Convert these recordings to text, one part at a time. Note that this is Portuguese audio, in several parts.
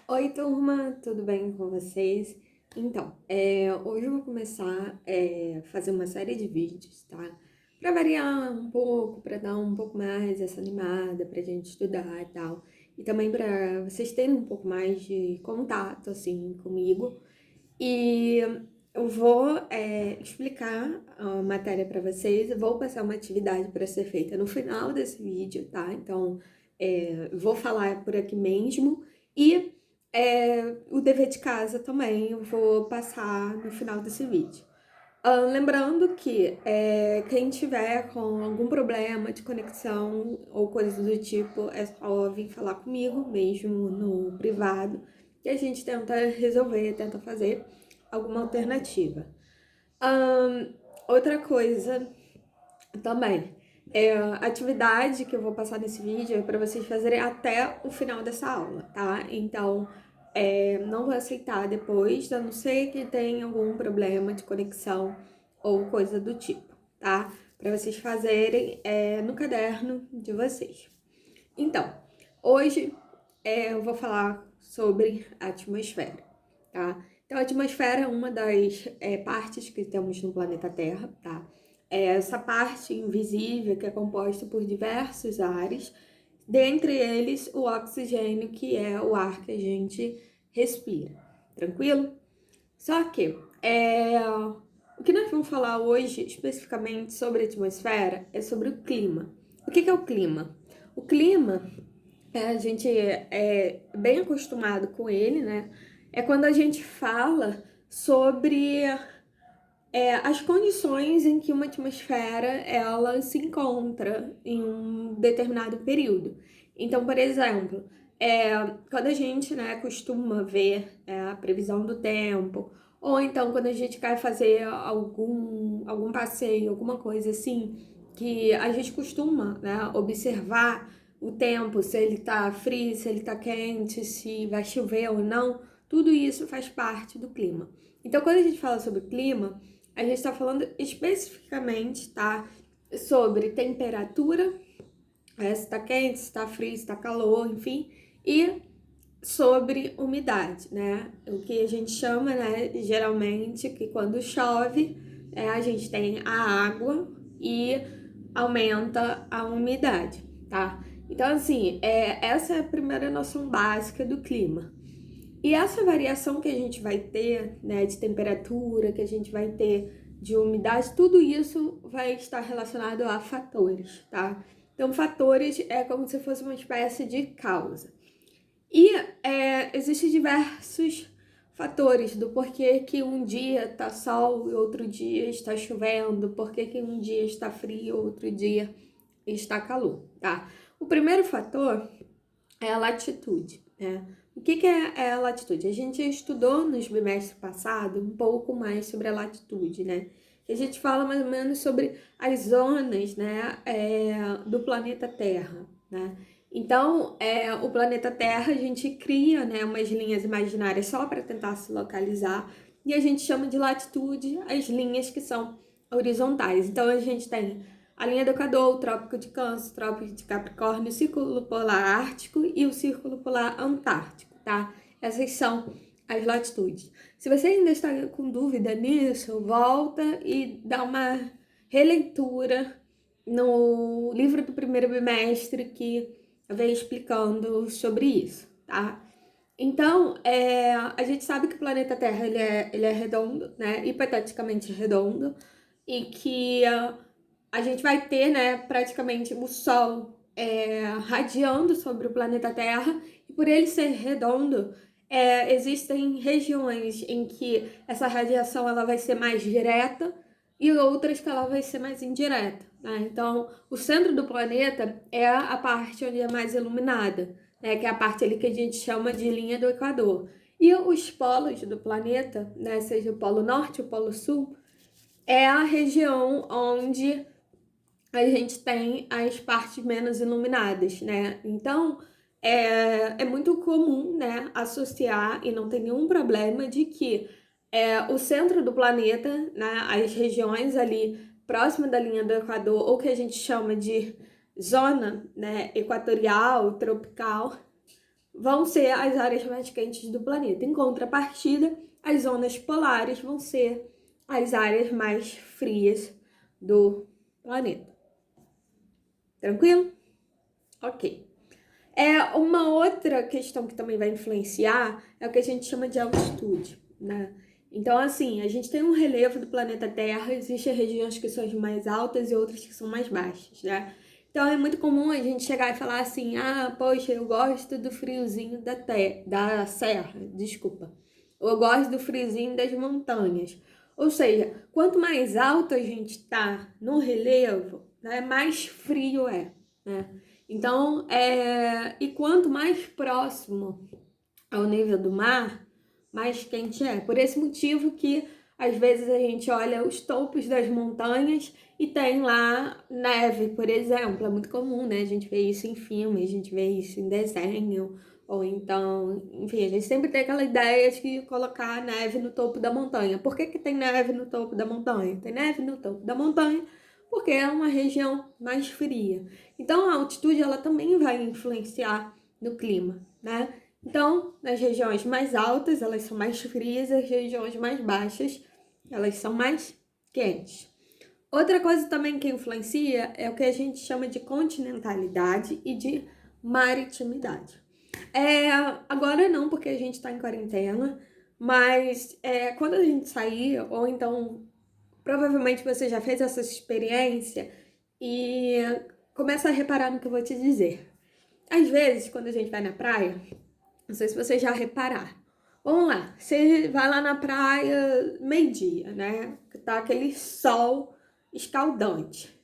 Oi, turma, tudo bem com vocês? Então, hoje eu vou começar a fazer uma série de vídeos, tá? Para variar um pouco, para dar um pouco mais essa animada, pra gente estudar e tal. E também para vocês terem um pouco mais de contato, assim, comigo. E eu vou explicar a matéria para vocês, eu vou passar uma atividade para ser feita no final desse vídeo, tá? Então, vou falar por aqui mesmo e o dever de casa também eu vou passar no final desse vídeo. Lembrando que quem tiver com algum problema de conexão ou coisa do tipo, é só vir falar comigo mesmo no privado e a gente tenta resolver, tenta fazer alguma alternativa. Outra coisa também, a atividade que eu vou passar nesse vídeo é para vocês fazerem até o final dessa aula, tá? Então, não vou aceitar depois, a não ser que tenha algum problema de conexão ou coisa do tipo, tá? Para vocês fazerem no caderno de vocês. Então, hoje eu vou falar sobre a atmosfera, tá? Então, a atmosfera é uma das partes que temos no planeta Terra, tá? É essa parte invisível que é composta por diversos ares, dentre eles o oxigênio, que é o ar que a gente respira, tranquilo? Só que o que nós vamos falar hoje, especificamente sobre a atmosfera, é sobre o clima. O que é o clima? O clima a gente bem acostumado com ele, né? É quando a gente fala sobre as condições em que uma atmosfera ela se encontra em um determinado período. Então, por exemplo, quando a gente, né, costuma ver a previsão do tempo, ou então quando a gente quer fazer algum passeio, alguma coisa assim, que a gente costuma, né, observar o tempo, se ele tá frio, se ele tá quente, se vai chover ou não, tudo isso faz parte do clima. Então, quando a gente fala sobre clima, a gente está falando especificamente, tá? Sobre temperatura, se tá quente, se tá frio, se tá calor, enfim, e sobre umidade, né? O que a gente chama, né, geralmente, que quando chove, a gente tem a água e aumenta a umidade, tá? Então, assim, essa é a primeira noção básica do clima. E essa variação que a gente vai ter, né, de temperatura, que a gente vai ter de umidade, tudo isso vai estar relacionado a fatores, tá? Então, fatores é como se fosse uma espécie de causa. E existem diversos fatores do porquê que um dia tá sol e outro dia está chovendo, porquê que um dia está frio e outro dia está calor, tá? O primeiro fator é a latitude, né? O que é a latitude? A gente estudou nos bimestres passados um pouco mais sobre a latitude, né? A gente fala mais ou menos sobre as zonas, né, do planeta Terra, né? Então, o planeta Terra, a gente cria, né, umas linhas imaginárias só para tentar se localizar, e a gente chama de latitude as linhas que são horizontais. Então, a gente tem a linha do Equador, o Trópico de Câncer, o Trópico de Capricórnio, o Círculo Polar Ártico e o Círculo Polar Antártico, tá? Essas são as latitudes. Se você ainda está com dúvida nisso, volta e dá uma releitura no livro do primeiro bimestre que vem explicando sobre isso, tá? Então, a gente sabe que o planeta Terra ele é redondo, né? Hipoteticamente redondo, e que a gente vai ter, né, praticamente o Sol radiando sobre o planeta Terra, e por ele ser redondo, existem regiões em que essa radiação ela vai ser mais direta e outras que ela vai ser mais indireta, né? Então, o centro do planeta é a parte onde é mais iluminada, né, que é a parte ali que a gente chama de linha do Equador. E os polos do planeta, né, seja o Polo Norte ou o Polo Sul, é a região onde a gente tem as partes menos iluminadas, né? Então, é muito comum, né, associar, e não tem nenhum problema, de que o centro do planeta, né, as regiões ali próximas da linha do Equador, ou que a gente chama de zona, né, equatorial, tropical, vão ser as áreas mais quentes do planeta. Em contrapartida, as zonas polares vão ser as áreas mais frias do planeta. Tranquilo? Ok. Uma outra questão que também vai influenciar é o que a gente chama de altitude, né? Então, assim, a gente tem um relevo do planeta Terra, existem regiões que são mais altas e outras que são mais baixas, né? Então, é muito comum a gente chegar e falar assim, poxa, eu gosto do friozinho da serra, desculpa. Ou eu gosto do friozinho das montanhas. Ou seja, quanto mais alto a gente tá no relevo, né, mais frio é, né? Então, e quanto mais próximo ao nível do mar, mais quente é. Por esse motivo que, às vezes, a gente olha os topos das montanhas e tem lá neve, por exemplo. É muito comum, né? A gente vê isso em filme, a gente vê isso em desenho, ou então, enfim, a gente sempre tem aquela ideia de colocar neve no topo da montanha. Por que que tem neve no topo da montanha? Tem neve no topo da montanha porque é uma região mais fria. Então, a altitude, ela também vai influenciar no clima, né? Então, nas regiões mais altas, elas são mais frias, as regiões mais baixas, elas são mais quentes. Outra coisa também que influencia é o que a gente chama de continentalidade e de maritimidade. Agora não, porque a gente está em quarentena, mas quando a gente sair, ou então provavelmente você já fez essa experiência e começa a reparar no que eu vou te dizer. Às vezes, quando a gente vai na praia, não sei se vocês já repararam. Vamos lá, você vai lá na praia meio-dia, né? Tá aquele sol escaldante.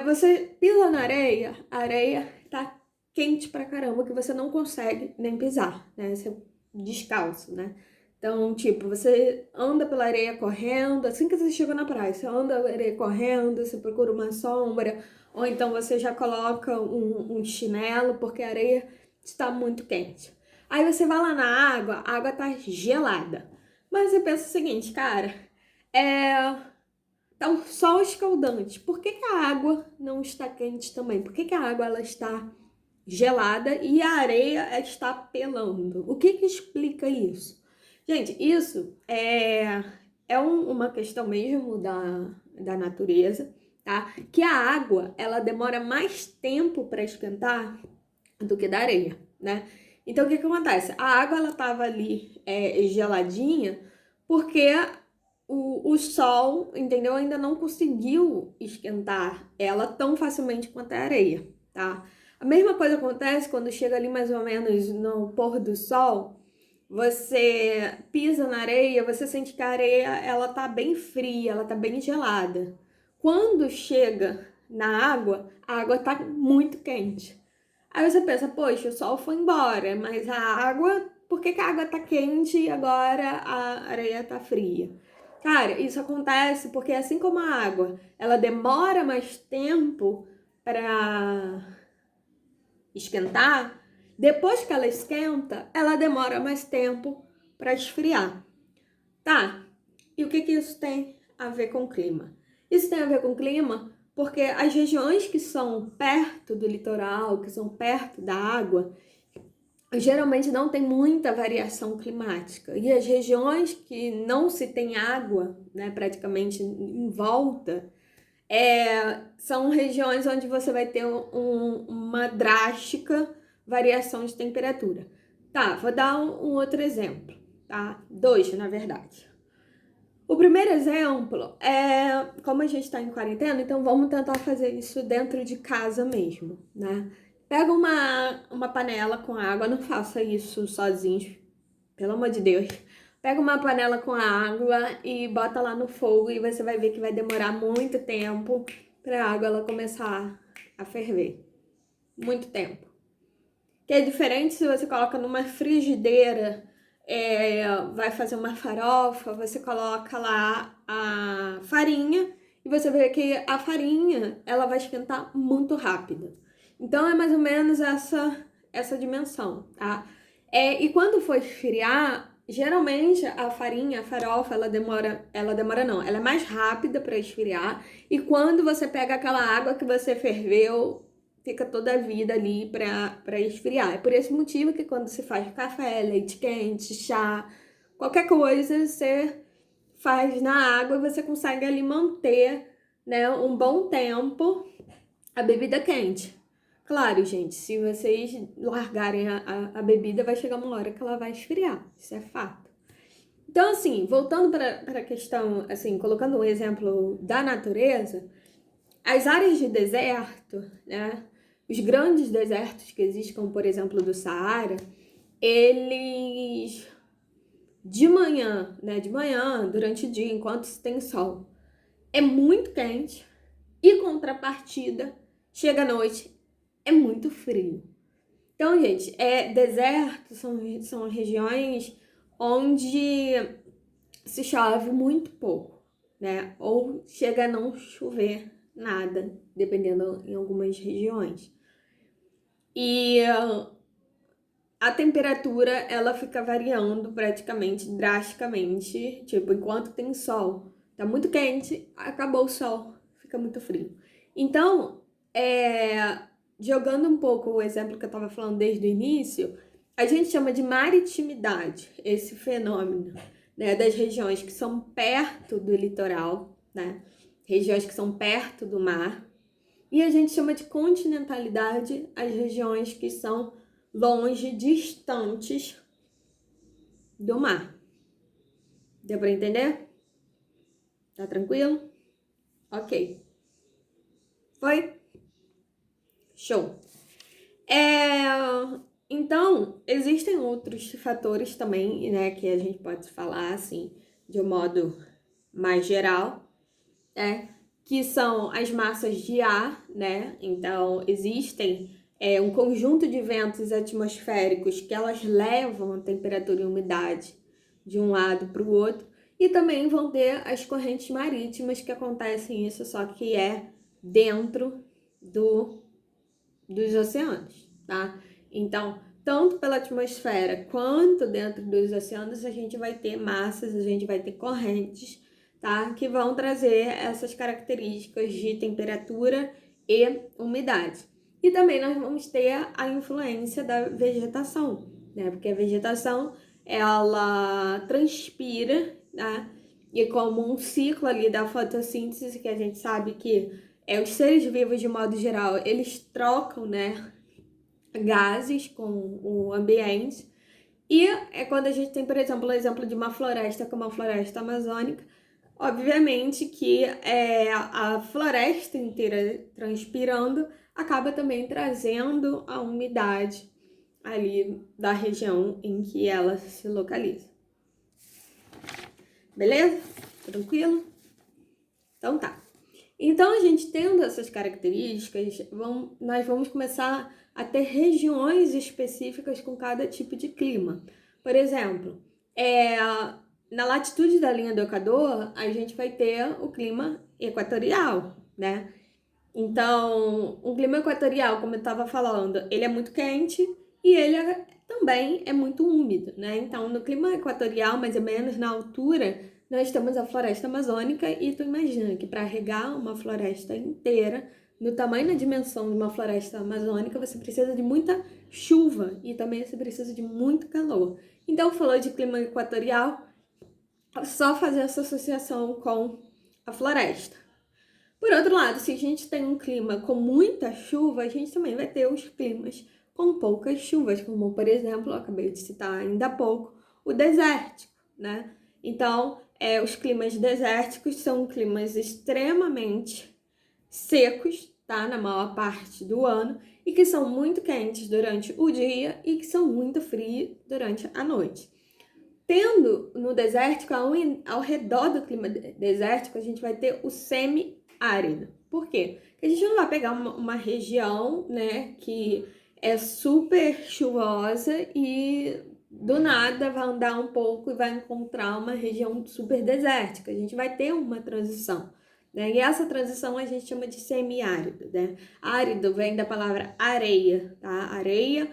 Você pisa na areia, a areia tá quente pra caramba, que você não consegue nem pisar, né? Você descalço, né? Então, tipo, você anda pela areia correndo, assim que você chega na praia, você anda pela areia correndo, você procura uma sombra, ou então você já coloca um chinelo, porque a areia está muito quente. Aí você vai lá na água, a água tá gelada. Mas você pensa o seguinte, cara, tá um sol escaldante. Por que que a água não está quente também? Por que que a água ela está gelada e a areia está pelando? O que que explica isso? Gente, isso uma questão mesmo da natureza, tá? Que a água, ela demora mais tempo para esquentar do que da areia, né? Então, o que que acontece? A água, ela tava ali geladinha porque o sol, entendeu? Ainda não conseguiu esquentar ela tão facilmente quanto a areia, tá? A mesma coisa acontece quando chega ali mais ou menos no pôr do sol, você pisa na areia, você sente que a areia, ela tá bem fria, ela tá bem gelada. Quando chega na água, a água tá muito quente. Aí você pensa, poxa, o sol foi embora, mas a água, por que que a água tá quente e agora a areia tá fria? Cara, isso acontece porque assim como a água, ela demora mais tempo para esquentar, depois que ela esquenta, ela demora mais tempo para esfriar. Tá, e o que que isso tem a ver com o clima? Isso tem a ver com o clima porque as regiões que são perto do litoral, que são perto da água, geralmente não tem muita variação climática. E as regiões que não se tem água, né, praticamente em volta, são regiões onde você vai ter uma drástica variação de temperatura. Tá, vou dar um outro exemplo, tá? Dois, na verdade. O primeiro exemplo é, como a gente está em quarentena, então vamos tentar fazer isso dentro de casa mesmo, né? Pega uma panela com água, não faça isso sozinho, pelo amor de Deus. Pega uma panela com água e bota lá no fogo e você vai ver que vai demorar muito tempo para a água ela começar a ferver. Muito tempo. Que é diferente se você coloca numa frigideira, vai fazer uma farofa, você coloca lá a farinha e você vê que a farinha ela vai esquentar muito rápido. Então é mais ou menos essa dimensão, tá? E quando for esfriar, geralmente a farinha, a farofa, ela demora não, ela é mais rápida para esfriar. E quando você pega aquela água que você ferveu fica toda a vida ali para esfriar. É por esse motivo que quando se faz café, leite quente, chá, qualquer coisa, você faz na água e você consegue ali manter, né, um bom tempo a bebida quente. Claro, gente, se vocês largarem a bebida, vai chegar uma hora que ela vai esfriar. Isso é fato. Então, assim, voltando para a questão, assim, colocando um exemplo da natureza, as áreas de deserto, né, os grandes desertos que existem, como por exemplo do Saara, eles de manhã, né, de manhã, durante o dia, enquanto tem sol, é muito quente e contrapartida, chega à noite, é muito frio. Então, gente, deserto são regiões onde se chove muito pouco, né? Ou chega a não chover nada, dependendo em algumas regiões. E a temperatura, ela fica variando praticamente drasticamente, tipo, enquanto tem sol, tá muito quente, acabou o sol, fica muito frio. Então, jogando um pouco o exemplo que eu tava falando desde o início, a gente chama de maritimidade esse fenômeno, né, das regiões que são perto do litoral, né, regiões que são perto do mar, e a gente chama de continentalidade as regiões que são longe, distantes do mar. Deu para entender? Tá tranquilo? Ok. Foi? Show. Então, existem outros fatores também, né, que a gente pode falar, assim, de um modo mais geral, né, que são as massas de ar, né? Então, existem um conjunto de ventos atmosféricos que elas levam a temperatura e umidade de um lado para o outro, e também vão ter as correntes marítimas que acontecem isso, só que é dentro dos oceanos, tá? Então, tanto pela atmosfera quanto dentro dos oceanos, a gente vai ter massas, a gente vai ter correntes, tá? Que vão trazer essas características de temperatura e umidade. E também nós vamos ter a influência da vegetação, né? Porque a vegetação, ela transpira, né? E como um ciclo ali da fotossíntese, que a gente sabe que os seres vivos, de modo geral, eles trocam, né, gases com o ambiente. E é quando a gente tem, por exemplo, o exemplo de uma floresta como a floresta amazônica, obviamente que a floresta inteira transpirando acaba também trazendo a umidade ali da região em que ela se localiza. Beleza? Tranquilo? Então tá. Então, a gente tendo essas características, nós vamos começar a ter regiões específicas com cada tipo de clima. Por exemplo, na latitude da linha do Equador, a gente vai ter o clima equatorial, né? Então, o clima equatorial, como eu estava falando, ele é muito quente e ele também é muito úmido, né? Então, no clima equatorial, mais ou menos na altura, nós temos a floresta amazônica e tu imagina que para regar uma floresta inteira, no tamanho e na dimensão de uma floresta amazônica, você precisa de muita chuva e também você precisa de muito calor. Então, falou de clima equatorial, só fazer essa associação com a floresta. Por outro lado, se a gente tem um clima com muita chuva, a gente também vai ter os climas com poucas chuvas, como por exemplo, eu acabei de citar ainda há pouco, o desértico, né? Então, os climas desérticos são climas extremamente secos, tá? Na maior parte do ano, e que são muito quentes durante o dia e que são muito frios durante a noite. Tendo no desértico, ao redor do clima desértico, a gente vai ter o semi-árido. Por quê? Porque a gente não vai pegar uma região, né, que é super chuvosa e do nada vai andar um pouco e vai encontrar uma região super desértica. A gente vai ter uma transição, né? E essa transição a gente chama de semi-árido, né? Árido vem da palavra areia, tá? Areia,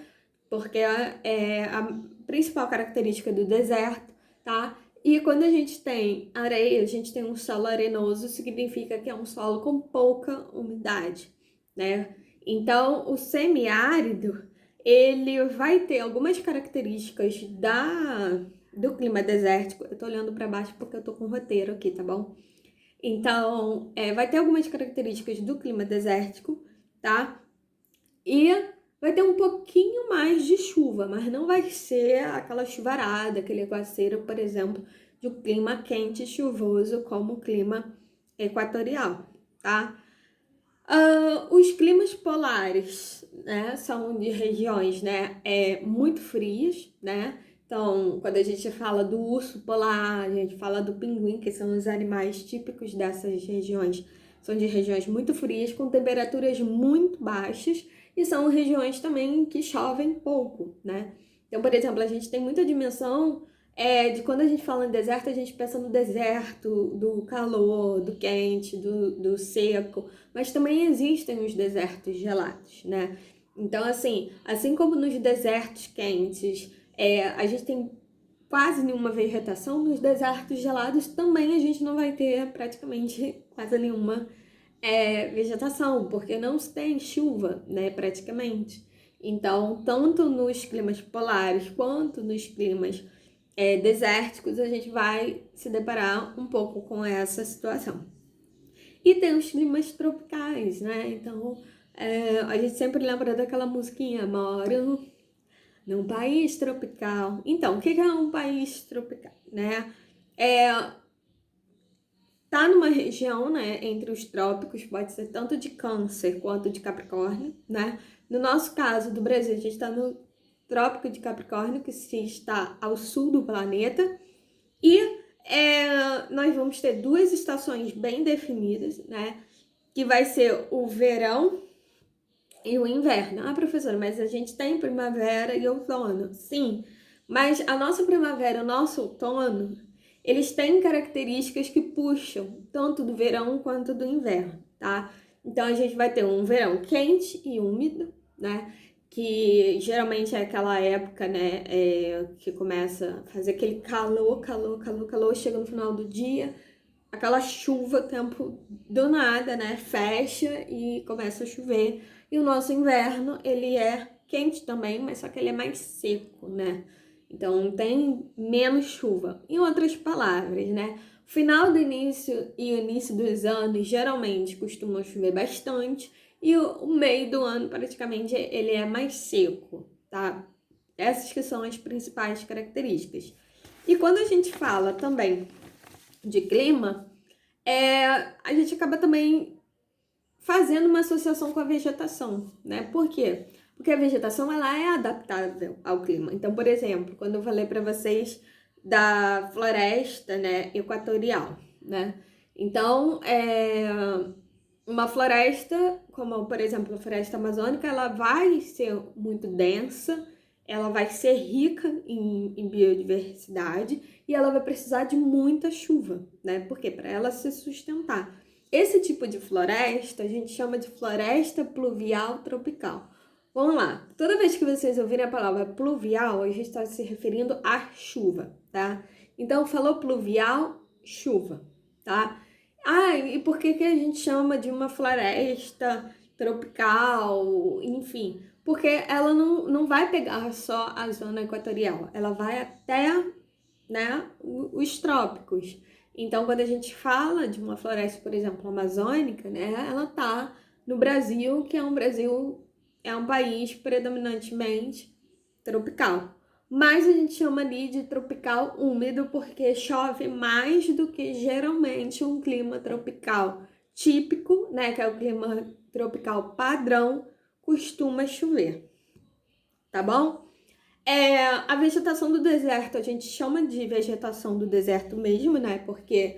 porque é a principal característica do deserto, tá? E quando a gente tem areia, a gente tem um solo arenoso, significa que é um solo com pouca umidade, né? Então, o semiárido, ele vai ter algumas características do clima desértico. Eu tô olhando para baixo porque eu tô com o roteiro aqui, tá bom? Então, vai ter algumas características do clima desértico, tá? E vai ter um pouquinho mais de chuva, mas não vai ser aquela chuvarada, aquele aguaceiro, por exemplo, de um clima quente e chuvoso como o clima equatorial, tá? Os climas polares, né, são de regiões, né, muito frias, né? Então, quando a gente fala do urso polar, a gente fala do pinguim, que são os animais típicos dessas regiões. São de regiões muito frias, com temperaturas muito baixas, e são regiões também que chovem pouco, né? Então, por exemplo, a gente tem muita dimensão de quando a gente fala em deserto, a gente pensa no deserto, do calor, do quente, do seco, mas também existem os desertos gelados, né? Então, assim como nos desertos quentes, a gente tem quase nenhuma vegetação, nos desertos gelados também a gente não vai ter praticamente quase nenhuma vegetação, porque não se tem chuva, né, praticamente. Então, tanto nos climas polares quanto nos climas desérticos, a gente vai se deparar um pouco com essa situação. E tem os climas tropicais, né? Então, a gente sempre lembra daquela musiquinha, moro num país tropical. Então, o que é um país tropical, né? Tá numa região, né, entre os trópicos, pode ser tanto de Câncer quanto de Capricórnio, né? No nosso caso do Brasil, a gente está no Trópico de Capricórnio, que se está ao sul do planeta, e nós vamos ter duas estações bem definidas, né? Que vai ser o verão e o inverno. Ah, professora, mas a gente tem primavera e outono. Sim, mas a nossa primavera e o nosso outono, eles têm características que puxam tanto do verão quanto do inverno, tá? Então a gente vai ter um verão quente e úmido, né? Que geralmente é aquela época, né, que começa a fazer aquele calor, calor, calor, calor, chega no final do dia, aquela chuva, tempo do nada, né, fecha e começa a chover. E o nosso inverno, ele é quente também, mas só que ele é mais seco, né? Então tem menos chuva. Em outras palavras, né? Final do início e início dos anos geralmente costumam chover bastante e o meio do ano praticamente ele é mais seco, tá? Essas que são as principais características. E quando a gente fala também de clima, a gente acaba também fazendo uma associação com a vegetação, né? Por quê? Porque a vegetação ela é adaptável ao clima. Então, por exemplo, quando eu falei para vocês da floresta, né, equatorial, né? Então, uma floresta, como por exemplo a floresta amazônica, ela vai ser muito densa, ela vai ser rica em biodiversidade e ela vai precisar de muita chuva, né? Porque para ela se sustentar. Esse tipo de floresta a gente chama de floresta pluvial tropical. Vamos lá, toda vez que vocês ouvirem a palavra pluvial, a gente está se referindo à chuva, tá? Então, falou pluvial, chuva, tá? Ah, e por que a gente chama de uma floresta tropical, enfim? Porque ela não vai pegar só a zona equatorial, ela vai até, né, os trópicos. Então, quando a gente fala de uma floresta, por exemplo, amazônica, né, ela tá no Brasil, que é um país predominantemente tropical. Mas a gente chama ali de tropical úmido porque chove mais do que geralmente um clima tropical típico, né, que é o clima tropical padrão, costuma chover, tá bom? A vegetação do deserto, a gente chama de vegetação do deserto mesmo, né? Porque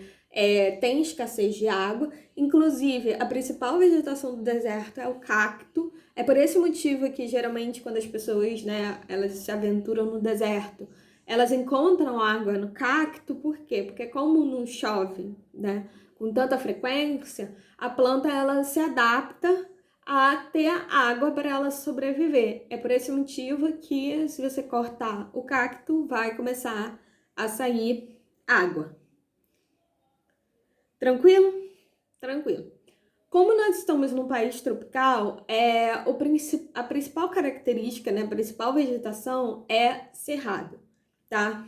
tem escassez de água. Inclusive, a principal vegetação do deserto é o cacto. É por esse motivo que, geralmente, quando as pessoas, né, elas se aventuram no deserto, elas encontram água no cacto. Por quê? Porque como não chove, né, com tanta frequência, a planta, ela se adapta a ter água para ela sobreviver. É por esse motivo que, se você cortar o cacto, vai começar a sair água. Tranquilo? Tranquilo. Como nós estamos num país tropical, a principal característica, né, a principal vegetação é cerrado, tá?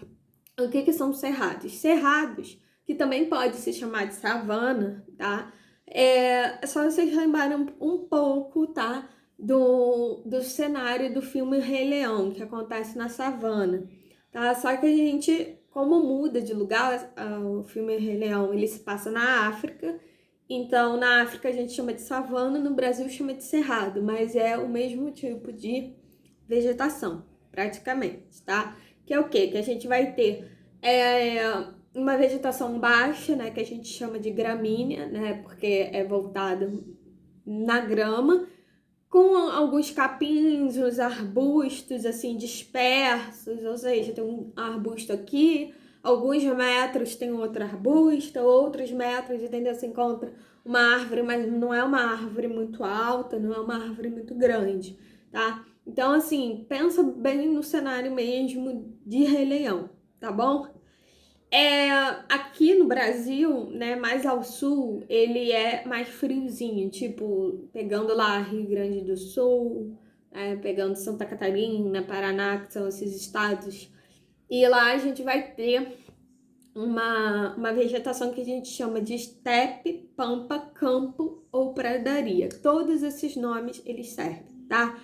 O que são cerrados? Cerrados, que também pode se chamar de savana, tá? É só vocês lembrarem um pouco, tá? Do cenário do filme Rei Leão, que acontece na savana, tá? Só que a gente, como muda de lugar, o filme Rei Leão, ele se passa na África, então na África a gente chama de savana, no Brasil chama de cerrado, mas é o mesmo tipo de vegetação, praticamente, tá? Que é o quê? Que a gente vai ter uma vegetação baixa, né, que a gente chama de gramínea, né, porque é voltada na grama, com alguns capins, uns arbustos assim dispersos, ou seja, tem um arbusto aqui, alguns metros tem outro arbusto, outros metros, entendeu? Se encontra uma árvore, mas não é uma árvore muito alta, não é uma árvore muito grande, tá? Então, assim, pensa bem no cenário mesmo de Rei Leão, tá bom? Aqui no Brasil, né, mais ao sul, ele é mais friozinho, tipo, pegando lá Rio Grande do Sul, pegando Santa Catarina, Paraná, que são esses estados. E lá a gente vai ter uma vegetação que a gente chama de estepe, pampa, campo ou pradaria. Todos esses nomes eles servem, tá?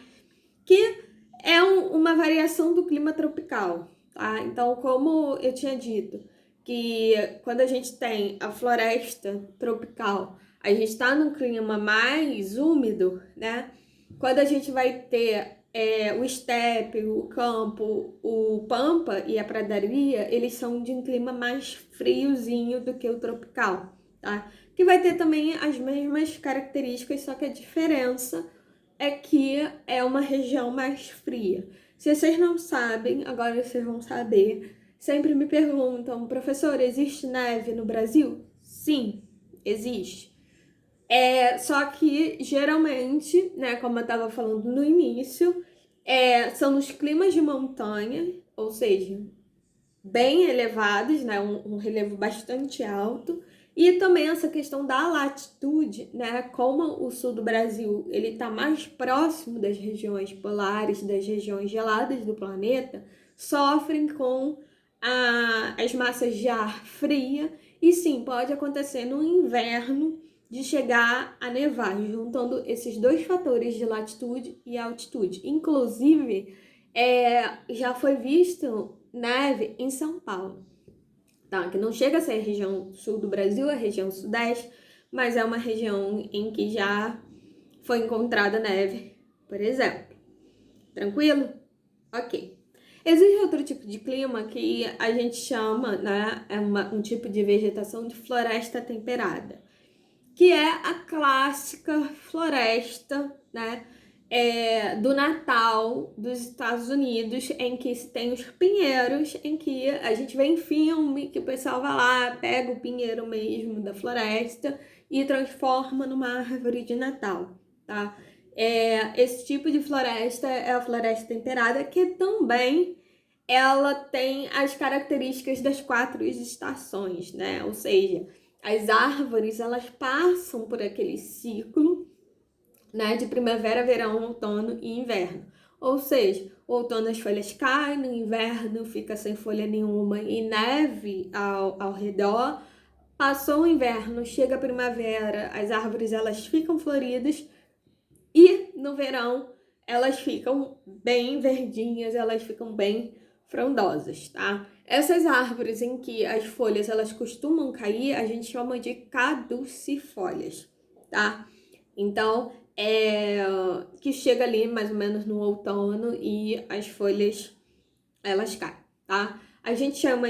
Que é uma variação do clima tropical, tá? Então, como eu tinha dito, que quando a gente tem a floresta tropical, a gente está num clima mais úmido, né? Quando a gente vai ter o estepe, o campo, o pampa e a pradaria, eles são de um clima mais friozinho do que o tropical, tá? Que vai ter também as mesmas características, só que a diferença é que é uma região mais fria. Se vocês não sabem, agora vocês vão saber. Sempre me perguntam, professor, existe neve no Brasil? Sim, existe. Só que geralmente, né, como eu estava falando no início, são nos climas de montanha, ou seja, bem elevados, né, um relevo bastante alto, e também essa questão da latitude, né, como o sul do Brasil ele está mais próximo das regiões polares, das regiões geladas do planeta, sofrem com as massas de ar fria, e sim, pode acontecer no inverno de chegar a nevar, juntando esses dois fatores de latitude e altitude. Inclusive, já foi visto neve em São Paulo, tá? Que não chega a ser a região sul do Brasil, a região sudeste, mas é uma região em que já foi encontrada neve, por exemplo. Tranquilo? Ok. Existe outro tipo de clima que a gente chama, né, um tipo de vegetação de floresta temperada, que é a clássica floresta, né, do Natal dos Estados Unidos, em que tem os pinheiros, em que a gente vê em filme que o pessoal vai lá, pega o pinheiro mesmo da floresta e transforma numa árvore de Natal, tá? Esse tipo de floresta é a floresta temperada, que também ela tem as características das 4 estações, né? Ou seja, as árvores, elas passam por aquele ciclo, né, de primavera, verão, outono e inverno. Ou seja, o outono as folhas caem, no inverno fica sem folha nenhuma e neve ao redor. Passou o inverno, chega a primavera, as árvores elas ficam floridas e no verão elas ficam bem verdinhas, elas ficam bem frondosas, tá? Essas árvores em que as folhas elas costumam cair, a gente chama de caducifólias, tá? Então, que chega ali mais ou menos no outono e as folhas elas caem, tá? A gente chama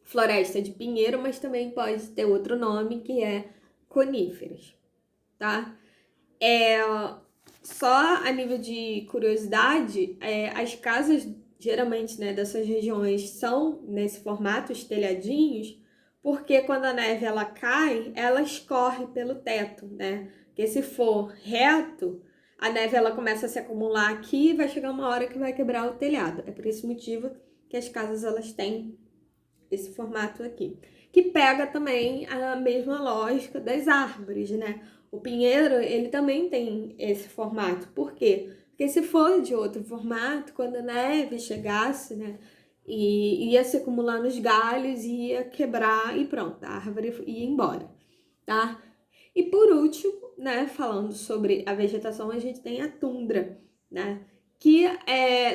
floresta de pinheiro, mas também pode ter outro nome que é coníferas, tá? Só a nível de curiosidade, as casas geralmente, né, dessas regiões são nesse formato, os telhadinhos, porque quando a neve ela cai, ela escorre pelo teto, né? Porque se for reto, a neve ela começa a se acumular aqui e vai chegar uma hora que vai quebrar o telhado. É por esse motivo que as casas elas têm esse formato aqui, que pega também a mesma lógica das árvores, né? O pinheiro, ele também tem esse formato. Por quê? Porque se for de outro formato, quando a neve chegasse, né, e ia se acumular nos galhos, ia quebrar e pronto, a árvore ia embora, tá? E por último, né, falando sobre a vegetação, a gente tem a tundra, né, que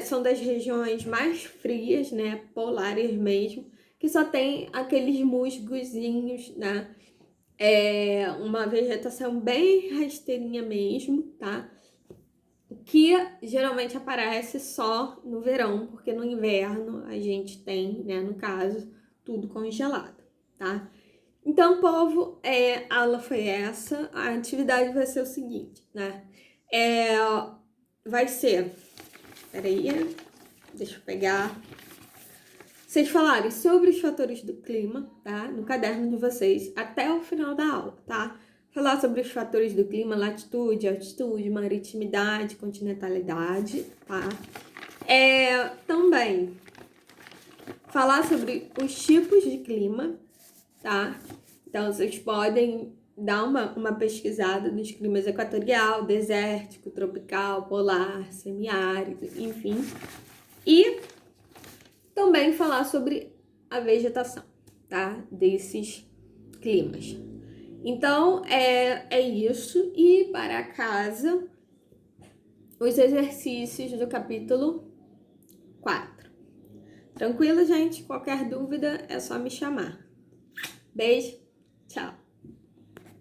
são das regiões mais frias, né, polares mesmo, que só tem aqueles musgozinhos, né, uma vegetação bem rasteirinha mesmo, tá? Que geralmente aparece só no verão, porque no inverno a gente tem, né, no caso, tudo congelado, tá? Então, povo, a aula foi essa. A atividade vai ser o seguinte, né? Vai ser... Peraí, deixa eu pegar... Vocês falarem sobre os fatores do clima, tá? No caderno de vocês, até o final da aula, tá? Falar sobre os fatores do clima, latitude, altitude, maritimidade, continentalidade, tá? Também falar sobre os tipos de clima, tá? Então, vocês podem dar uma pesquisada nos climas equatorial, desértico, tropical, polar, semiárido, enfim. E também falar sobre a vegetação, tá? Desses climas. Então, é isso. E para casa, os exercícios do capítulo 4. Tranquilo, gente? Qualquer dúvida é só me chamar. Beijo, tchau!